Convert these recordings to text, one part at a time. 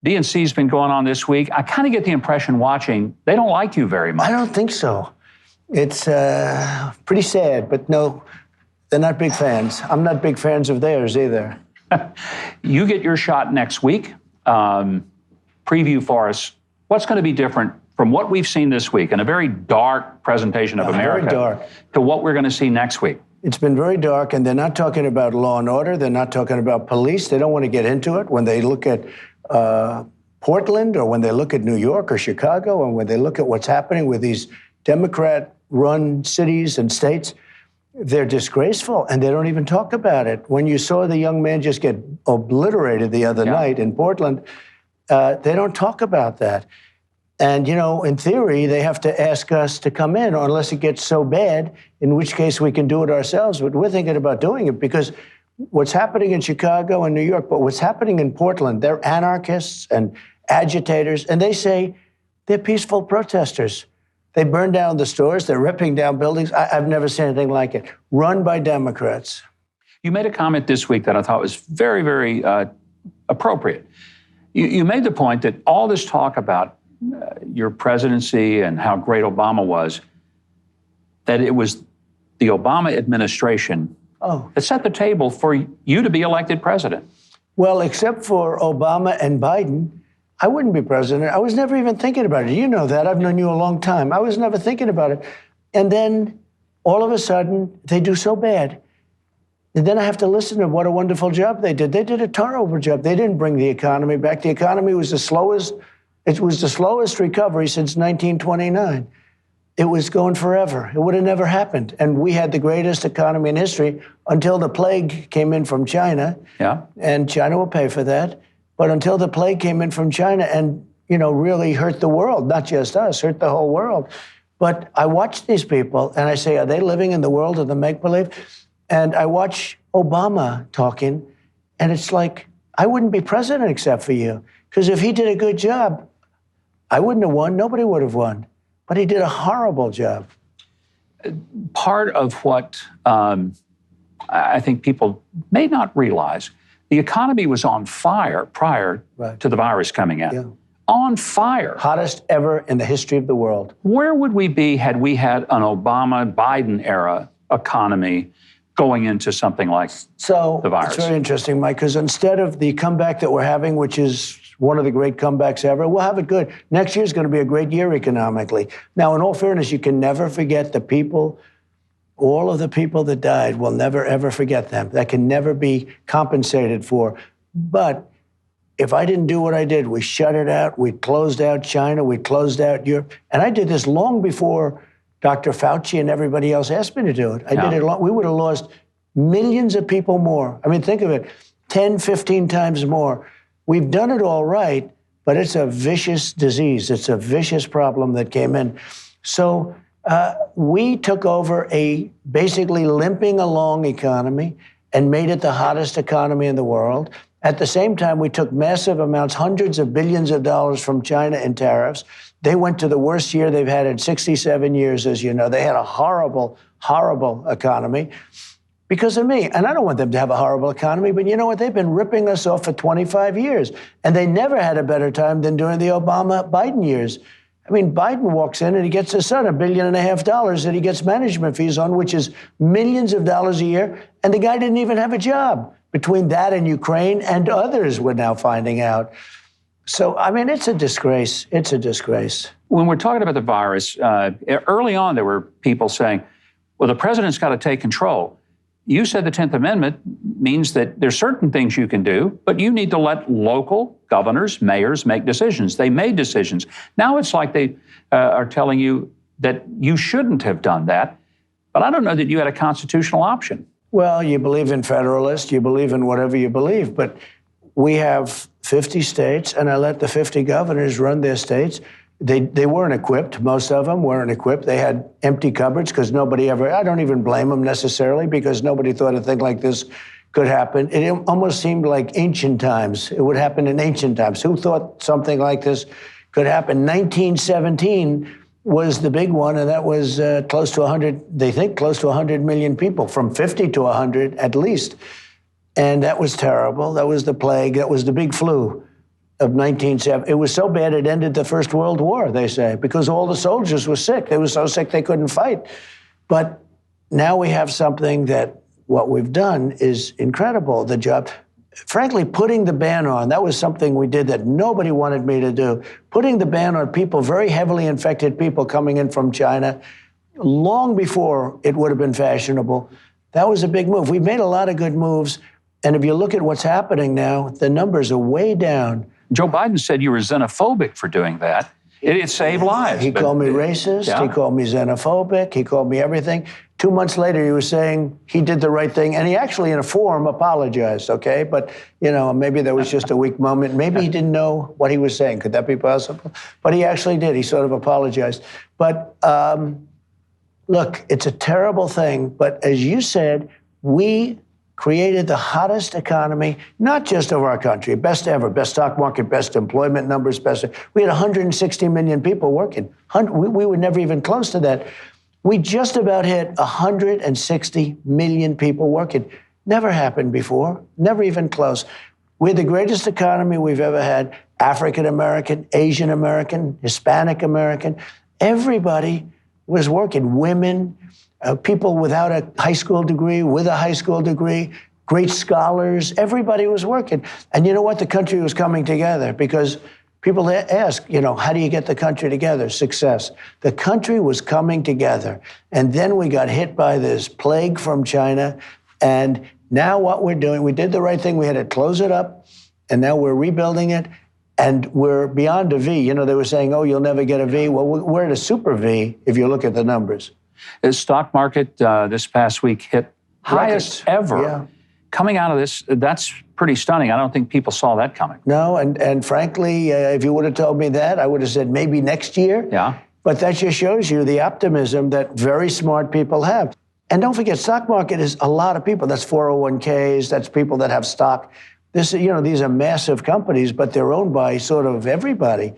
DNC's been going on this week. I kind of get the impression watching, they don't like you very much. I don't think so. It's pretty sad, but no, they're not big fans. I'm not big fans of theirs either. You get your shot next week. Preview for us. What's going to be different from what we've seen this week in a very dark presentation of America very dark. to what we're going to see next week? It's been very dark, and they're not talking about law and order. They're not talking about police. They don't want to get into it. When they look at Portland, or when they look at New York or Chicago, and when they look at what's happening with these Democrat-run cities and states, they're disgraceful, and they don't even talk about it. When you saw the young man just get obliterated the other night in Portland, they don't talk about that. And, you know, in theory, they have to ask us to come in, or unless it gets so bad, in which case we can do it ourselves. But we're thinking about doing it because what's happening in Chicago and New York, but what's happening in Portland, they're anarchists and agitators, and they say they're peaceful protesters. They burn down the stores, they're ripping down buildings. I've never seen anything like it, run by Democrats. You made a comment this week that I thought was very, very appropriate. You made the point that all this talk about your presidency and how great Obama was, that it was the Obama administration that set the table for you to be elected president. Well, except for Obama and Biden, I wouldn't be president. I was never even thinking about it. You know that. I've known you a long time. I was never thinking about it. And then all of a sudden, they do so bad. And then I have to listen to what a wonderful job they did. They did a terrible job. They didn't bring the economy back. The economy was the slowest. It was the slowest recovery since 1929. It was going forever. It would have never happened. And we had the greatest economy in history until the plague came in from China. Yeah. And China will pay for that. But until the plague came in from China and, you know, really hurt the world, not just us, hurt the whole world. But I watch these people and I say, are they living in the world of the make-believe? And I watch Obama talking, and it's like, I wouldn't be president except for you. Because if he did a good job, I wouldn't have won. Nobody would have won. But he did a horrible job. Part of what I think people may not realize, the economy was on fire prior to the virus coming in. Yeah. On fire. Hottest ever in the history of the world. Where would we be had we had an Obama-Biden era economy going into something like the virus? It's very interesting, Mike, because instead of the comeback that we're having, which is one of the great comebacks ever, we'll have it good. Next year's going to be a great year economically. Now, in all fairness, you can never forget the people, all of the people that died, we'll never, ever forget them. That can never be compensated for. But if I didn't do what I did, we shut it out, we closed out China, we closed out Europe. And I did this long before Dr. Fauci and everybody else asked me to do it. I did it long. We would have lost millions of people more. I mean, think of it, 10, 15 times more. We've done it all right, but it's a vicious disease. It's a vicious problem that came in. So we took over a basically limping along economy and made it the hottest economy in the world. At the same time, we took massive amounts, hundreds of billions of dollars from China in tariffs. They went to the worst year they've had in 67 years, as you know. They had a horrible, horrible economy because of me. And I don't want them to have a horrible economy, but you know what? They've been ripping us off for 25 years. And they never had a better time than during the Obama-Biden years. I mean, Biden walks in and he gets his son $1.5 billion that he gets management fees on, which is millions of dollars a year. And the guy didn't even have a job. Between that and Ukraine and others, we're now finding out. So, I mean, it's a disgrace. It's a disgrace. When we're talking about the virus, early on, there were people saying, well, the president's got to take control. You said the 10th Amendment means that there's certain things you can do, but you need to let local governors, mayors make decisions. They made decisions. Now it's like they are telling you that you shouldn't have done that. But I don't know that you had a constitutional option. Well, you believe in federalists, you believe in whatever you believe, but we have 50 states, and I let the 50 governors run their states. They weren't equipped. Most of them weren't equipped. They had empty cupboards because nobody ever, I don't even blame them necessarily, because nobody thought a thing like this could happen. It almost seemed like ancient times. It would happen in ancient times. Who thought something like this could happen? 1917 was the big one, and that was close to 100, they think close to 100 million people, from 50 to 100 at least. And that was terrible. That was the plague. That was the big flu. of 1970. It was so bad it ended the First World War, they say, because all the soldiers were sick. They were so sick they couldn't fight. But now we have something that what we've done is incredible. The job, frankly, putting the ban on, that was something we did that nobody wanted me to do. Putting the ban on people, very heavily infected people coming in from China, long before it would have been fashionable. That was a big move. We've made a lot of good moves. And if you look at what's happening now, the numbers are way down. Joe Biden said you were xenophobic for doing that. It saved lives. He called me racist. Yeah. He called me xenophobic. He called me everything. 2 months later, he was saying he did the right thing. And he actually, in a forum, apologized, okay? But, you know, maybe that was just a weak moment. Maybe he didn't know what he was saying. Could that be possible? But he actually did. He sort of apologized. But look, it's a terrible thing. But as you said, we created the hottest economy, not just of our country, best ever, best stock market, best employment numbers, best. We had 160 million people working. We were never even close to that. We just about hit 160 million people working. Never happened before, never even close. We're the greatest economy we've ever had. African American, Asian American, Hispanic American, everybody was working. Women, people without a high school degree, with a high school degree, great scholars, everybody was working. And you know what? The country was coming together because people ask, you know, how do you get the country together? Success. The country was coming together. And then we got hit by this plague from China. And now what we're doing, we did the right thing. We had to close it up. And now we're rebuilding it. And we're beyond a V. You know, they were saying, oh, you'll never get a V. Well, we're at a super V if you look at the numbers. The stock market this past week hit highest ever. Yeah. Coming out of this, that's pretty stunning. I don't think people saw that coming. No, and frankly, if you would have told me that, I would have said maybe next year. Yeah. But that just shows you the optimism that very smart people have. And don't forget, stock market is a lot of people. That's 401ks, that's people that have stock. This, you know, these are massive companies, but they're owned by sort of everybody.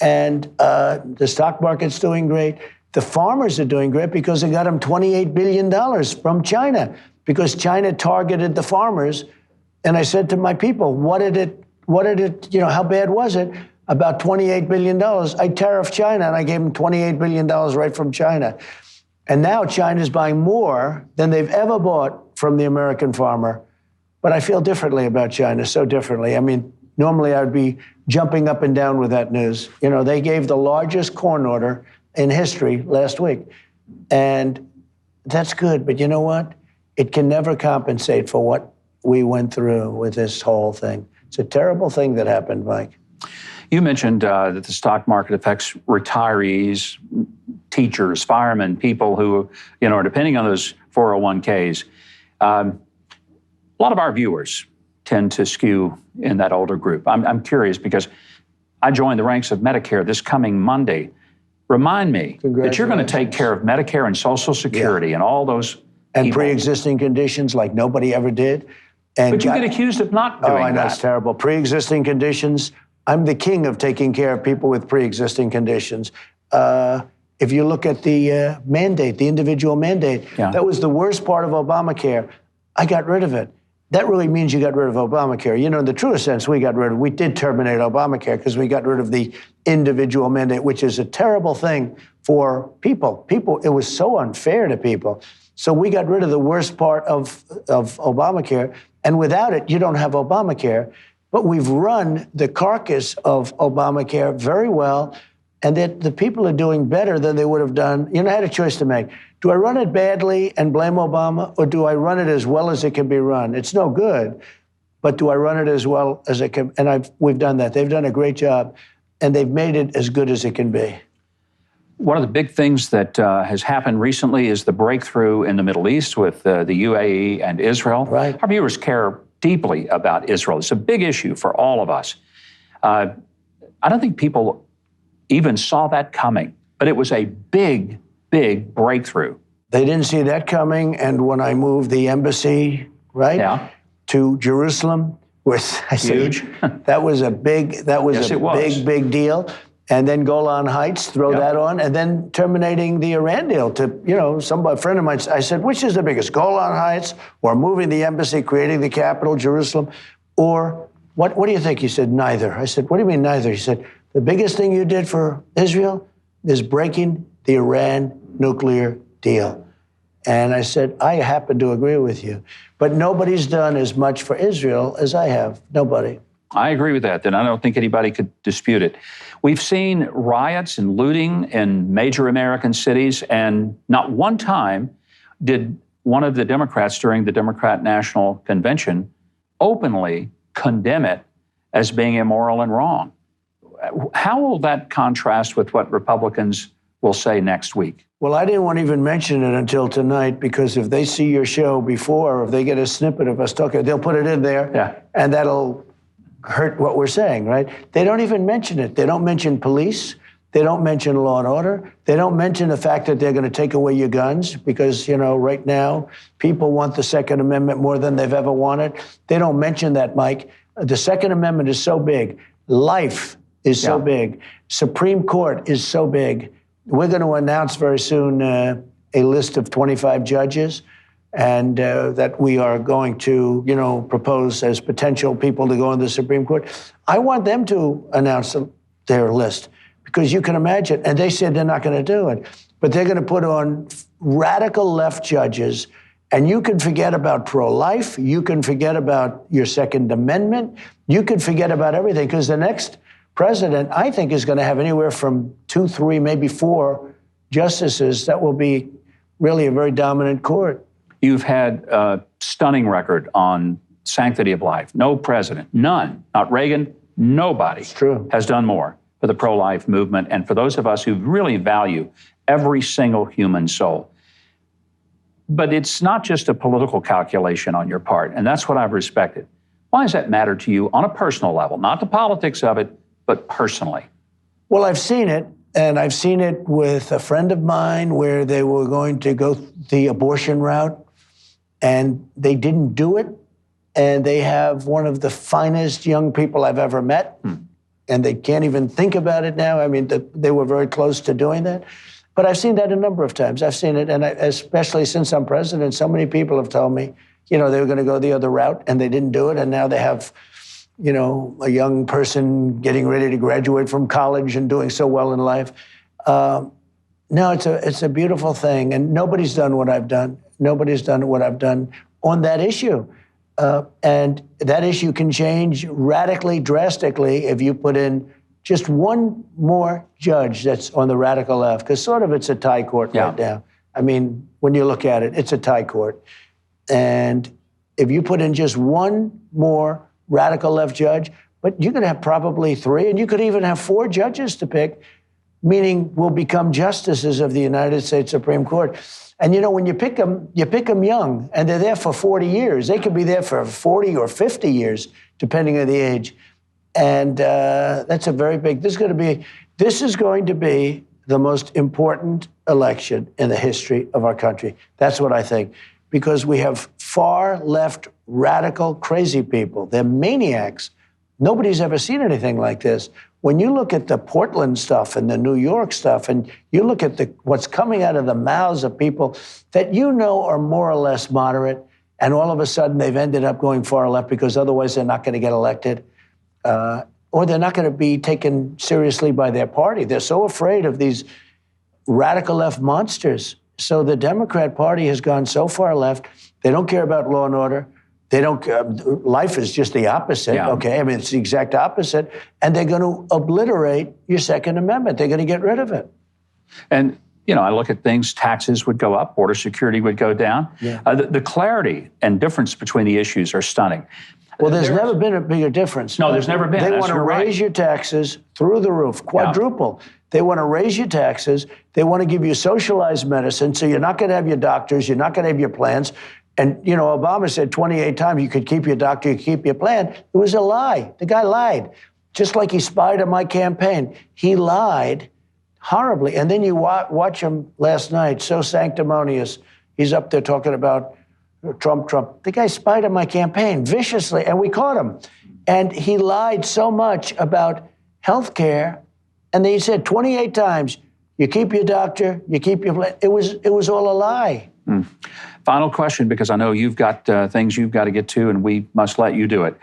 And the stock market's doing great. The farmers are doing great because they got them $28 billion from China because China targeted the farmers. And I said to my people, what did it, you know, how bad was it? About $28 billion. I tariffed China and I gave them $28 billion right from China. And now China's buying more than they've ever bought from the American farmer. But I feel differently about China, so differently. I mean, normally I'd be jumping up and down with that news. You know, they gave the largest corn order in history last week. And that's good, but you know what? It can never compensate for what we went through with this whole thing. It's a terrible thing that happened, Mike. You mentioned that the stock market affects retirees, teachers, firemen, people who, you know, are depending on those 401ks. A lot of our viewers tend to skew in that older group. I'm curious because I joined the ranks of Medicare this coming Monday. Remind me that you're going to take care of Medicare and Social Security and all those and pre-existing conditions like nobody ever did. And but you get accused of not doing that. Oh, I know, it's terrible. Pre-existing conditions. I'm the king of taking care of people with pre-existing conditions. If you look at the mandate, the individual mandate, that was the worst part of Obamacare. I got rid of it. That really means you got rid of Obamacare. You know, in the truest sense, we did terminate Obamacare because we got rid of the individual mandate, which is a terrible thing for people. It was so unfair to people. So we got rid of the worst part of Obamacare. And without it, you don't have Obamacare. But we've run the carcass of Obamacare very well. And that the people are doing better than they would have done. You know, I had a choice to make. Do I run it badly and blame Obama, or do I run it as well as it can be run? It's no good, but do I run it as well as it can? And we've done that. They've done a great job, and they've made it as good as it can be. One of the big things that has happened recently is the breakthrough in the Middle East with the UAE and Israel. Right. Our viewers care deeply about Israel. It's a big issue for all of us. I don't think people even saw that coming, but it was a big, big breakthrough. They didn't see that coming, and when I moved the embassy, to Jerusalem, which I huge. That was a big big deal. And then Golan Heights, throw that on, and then terminating the Iran deal to, you know, a friend of mine, I said, which is the biggest, Golan Heights or moving the embassy, creating the capital, Jerusalem, or what do you think? He said, neither. I said, what do you mean neither? He said, the biggest thing you did for Israel is breaking the Iran nuclear deal. And I said, I happen to agree with you. But nobody's done as much for Israel as I have. Nobody. I agree with that, and I don't think anybody could dispute it. We've seen riots and looting in major American cities, and not one time did one of the Democrats during the Democrat National Convention openly condemn it as being immoral and wrong. How will that contrast with what Republicans will say next week? Well, I didn't want to even mention it until tonight, because if they see your show before, or if they get a snippet of us talking, they'll put it in there, and that'll hurt what we're saying, right? They don't even mention it. They don't mention police. They don't mention law and order. They don't mention the fact that they're going to take away your guns because, right now, people want the Second Amendment more than they've ever wanted. They don't mention that, Mike. The Second Amendment is so big. Life is so big. Supreme Court is so big. We're going to announce very soon a list of 25 judges, and that we are going to, propose as potential people to go in the Supreme Court. I want them to announce their list, because you can imagine, and they said they're not going to do it, but they're going to put on radical left judges, and you can forget about pro-life, you can forget about your Second Amendment, you can forget about everything, because the next president, I think, is going to have anywhere from 2, 3, maybe 4 justices that will be really a very dominant court. You've had a stunning record on sanctity of life. No president, none, not Reagan, nobody has done more for the pro-life movement and for those of us who really value every single human soul. But it's not just a political calculation on your part, and that's what I've respected. Why does that matter to you on a personal level? Not the politics of it, but personally. Well, I've seen it, and I've seen it with a friend of mine where they were going to go the abortion route, and they didn't do it. And they have one of the finest young people I've ever met, and they can't even think about it now. I mean, they were very close to doing that. But I've seen that a number of times. I've seen it, and especially since I'm president, so many people have told me, they were going to go the other route, and they didn't do it, and now they have, a young person getting ready to graduate from college and doing so well in life. No, it's a beautiful thing, and nobody's done what I've done. Nobody's done what I've done on that issue. And that issue can change radically, drastically, if you put in just one more judge that's on the radical left, because sort of it's a tie court right now. I mean, when you look at it, it's a tie court. And if you put in just one more radical left judge, but you could have probably 3, and you could even have 4 judges to pick, meaning will become justices of the United States Supreme Court. And when you pick them young, and they're there for 40 years. They could be there for 40 or 50 years, depending on the age. And that's a very big, this is going to be the most important election in the history of our country. That's what I think. Because we have far left, radical, crazy people. They're maniacs. Nobody's ever seen anything like this. When you look at the Portland stuff and the New York stuff, and you look at what's coming out of the mouths of people that are more or less moderate, and all of a sudden they've ended up going far left because otherwise they're not going to get elected, or they're not going to be taken seriously by their party. They're so afraid of these radical left monsters. So the Democrat Party has gone so far left, they don't care about law and order. They don't, life is just the opposite, okay? I mean, it's the exact opposite. And they're going to obliterate your Second Amendment. They're going to get rid of it. And, I look at things, taxes would go up, border security would go down. The clarity and difference between the issues are stunning. Well, there's never been a bigger difference. No, there's never been. They want to raise your taxes through the roof, quadruple. They want to raise your taxes. They want to give you socialized medicine, so you're not going to have your doctors, you're not going to have your plans. And, Obama said 28 times you could keep your doctor, you could keep your plan. It was a lie. The guy lied, just like he spied on my campaign. He lied horribly. And then you watch him last night, so sanctimonious. He's up there talking about Trump. The guy spied on my campaign viciously, and we caught him. And he lied so much about health care. And then he said 28 times, you keep your doctor, you keep your plan. It was all a lie. Final question, because I know you've got things you've got to get to, and we must let you do it.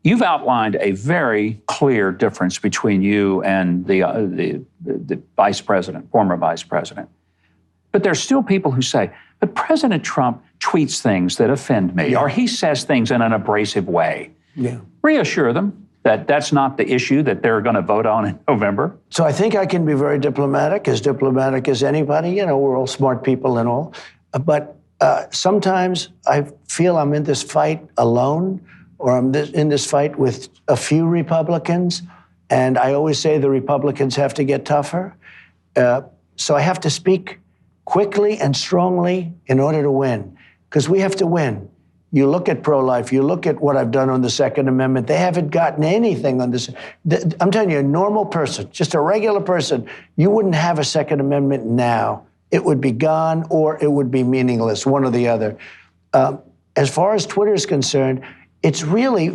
You've outlined a very clear difference between you and the vice president, former vice president. But there's still people who say, but President Trump tweets things that offend me, or he says things in an abrasive way. Yeah. Reassure them that that's not the issue that they're going to vote on in November. So I think I can be very diplomatic as anybody. You know, we're all smart people and all. But sometimes I feel I'm in this fight alone, or I'm in this fight with a few Republicans. And I always say the Republicans have to get tougher. So I have to speak quickly and strongly in order to win, because we have to win. You look at pro-life, you look at what I've done on the Second Amendment, they haven't gotten anything on this. I'm telling you, a normal person, just a regular person, you wouldn't have a Second Amendment now. It would be gone or it would be meaningless, one or the other. As far as Twitter is concerned, it's really,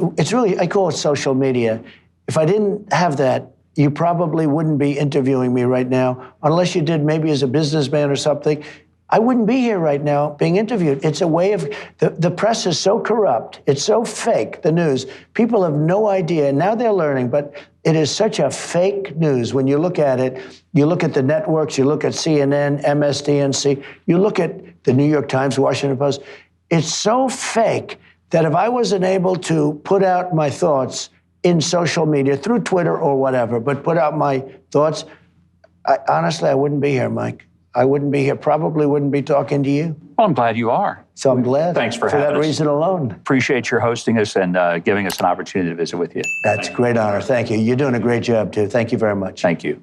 I call it social media. If I didn't have that, you probably wouldn't be interviewing me right now, unless you did maybe as a businessman or something. I wouldn't be here right now being interviewed. It's a way of, the press is so corrupt, it's so fake, the news. People have no idea, now they're learning, but it is such a fake news. When you look at it, you look at the networks, you look at CNN, MSDNC, you look at the New York Times, Washington Post, it's so fake that if I wasn't able to put out my thoughts in social media, through Twitter or whatever, but put out my thoughts, honestly, I wouldn't be here, Mike. I wouldn't be here, probably wouldn't be talking to you. Well, I'm glad you are. So I'm glad. Thanks for having us. For that reason alone. Appreciate your hosting us and giving us an opportunity to visit with you. That's a great honor. Thank you. You're doing a great job, too. Thank you very much. Thank you.